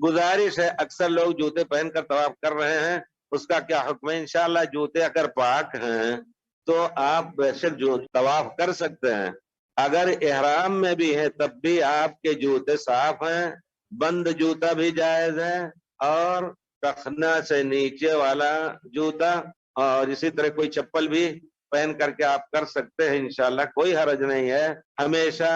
गुजारिश है, अक्सर लोग जूते पहनकर तवाफ कर रहे हैं, उसका क्या हुक्म है? इंशाअल्लाह जूते अगर पाक हैं तो आप बेशक जो तवाफ कर सकते हैं। अगर इहराम में भी है तब भी आपके जूते साफ हैं, बंद जूता भी जायज है, और टखना से नीचे वाला जूता और इसी तरह कोई चप्पल भी पहन करके आप कर सकते हैं। इंशाअल्लाह कोई हरज नहीं है, हमेशा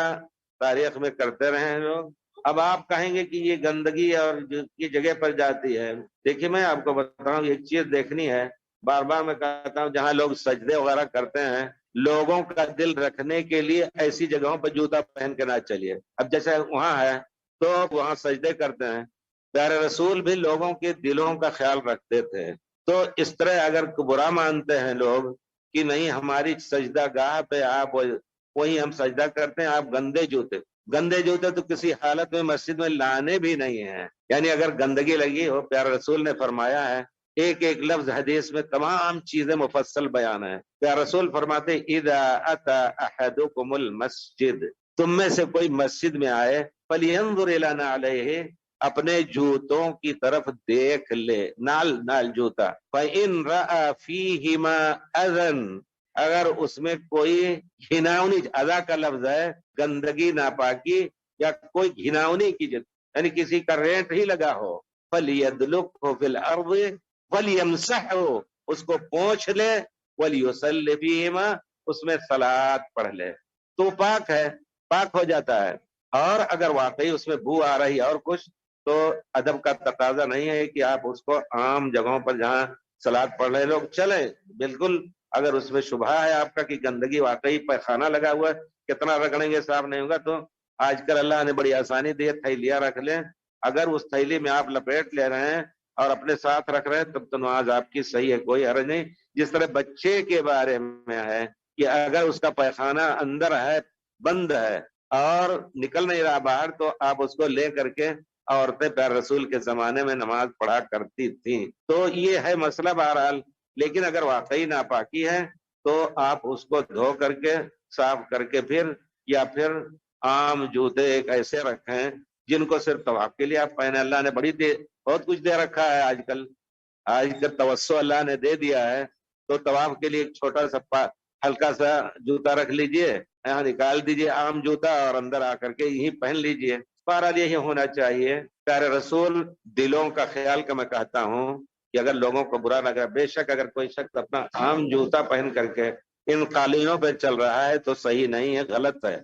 तारीख में करते रहे हैं लोग। अब आप कहेंगे कि ये गंदगी और की जगह पर जाती है। देखिए मैं आपको बताऊं, एक चीज देखनी है, बार बार मैं कहता हूं, जहां लोग सजदे वगैरह करते हैं, लोगों का दिल रखने के लिए ऐसी जगहों पर जूता पहन के ना चलिए। अब जैसे वहां है तो वहां सजदे करते हैं, प्यारे रसूल भी लोगों के दिलों का ख्याल रखते थे। तो इस तरह अगर बुरा मानते हैं लोग कि नहीं हमारी सजदा गाह पे आप वही हम सजदा करते हैं, आप गंदे जूते तो किसी हालत में मस्जिद में लाने भी नहीं है। यानी अगर गंदगी लगी हो, प्यारे रसूल ने फरमाया है, एक एक लफ्ज हदीस में तमाम चीजें मुफस्सल बयान है। प्यारे रसूल फरमाते इदा अता अहदुकुमुल मस्जिद, तुम में से कोई मस्जिद में आए, फलियंजुर इला नालैहि, अपने जूतों की तरफ देख ले, नाल जूता, फ़इन रअा फीहिमा अज़न, अगर उसमें कोई घिनौनी, अदा का लफ्ज है, गंदगी नापाकी या कोई घिनौनी की यानी किसी का रेंट ही लगा हो, फलियदलुकहु फिल अर्द वलियमसहु, उसको पोंछ ले, वलियुसल्लि फीहिमा, उसमें सलात पढ़ ले, तो पाक है, पाक हो जाता है। और अगर वाकई उसमें बू आ रही और कुछ, तो अदब का तकाजा नहीं है कि आप उसको आम जगहों पर जहां सलात पढ़ रहे लोग चले, बिल्कुल अगर उसमें शुबहा है आपका कि गंदगी वाकई पैखाना लगा हुआ है, कितना रगड़ेंगे साफ नहीं होगा, तो आजकल अल्लाह ने बड़ी आसानी दी है, थैलियां रख लें, अगर उस थैली में आप लपेट ले रहे हैं और अपने साथ रख रहे हैं तब तो नमाज आपकी सही है, कोई हर्ज नहीं। जिस तरह बच्चे के बारे में है कि अगर उसका पैखाना अंदर है, बंद है और निकल नहीं रहा बाहर, तो आप उसको ले करके, औरतें प्यारे रसूल के जमाने में नमाज पढ़ा करती थी। तो ये है मसला बहरहाल। लेकिन अगर वाकई नापाकी है तो आप उसको धो करके साफ करके फिर, या फिर आम जूते एक ऐसे रखें जिनको सिर्फ तवाफ के लिए आप पहने। अल्लाह ने बहुत कुछ दे रखा है आजकल, आजकल तवस्सो अल्लाह ने दे दिया है, तो तवाफ के लिए एक छोटा सा हल्का सा जूता रख लीजिए, यहाँ निकाल दीजिए आम जूता और अंदर आकर के यही पहन लीजिए। बहरहाल यही होना चाहिए। प्यारे रसूल दिलों का ख्याल का मैं कहता हूँ कि अगर लोगों को बुरा लगा, बेशक अगर कोई शख्स अपना आम जूता पहन करके इन कालीनों पे चल रहा है तो सही नहीं है, गलत है।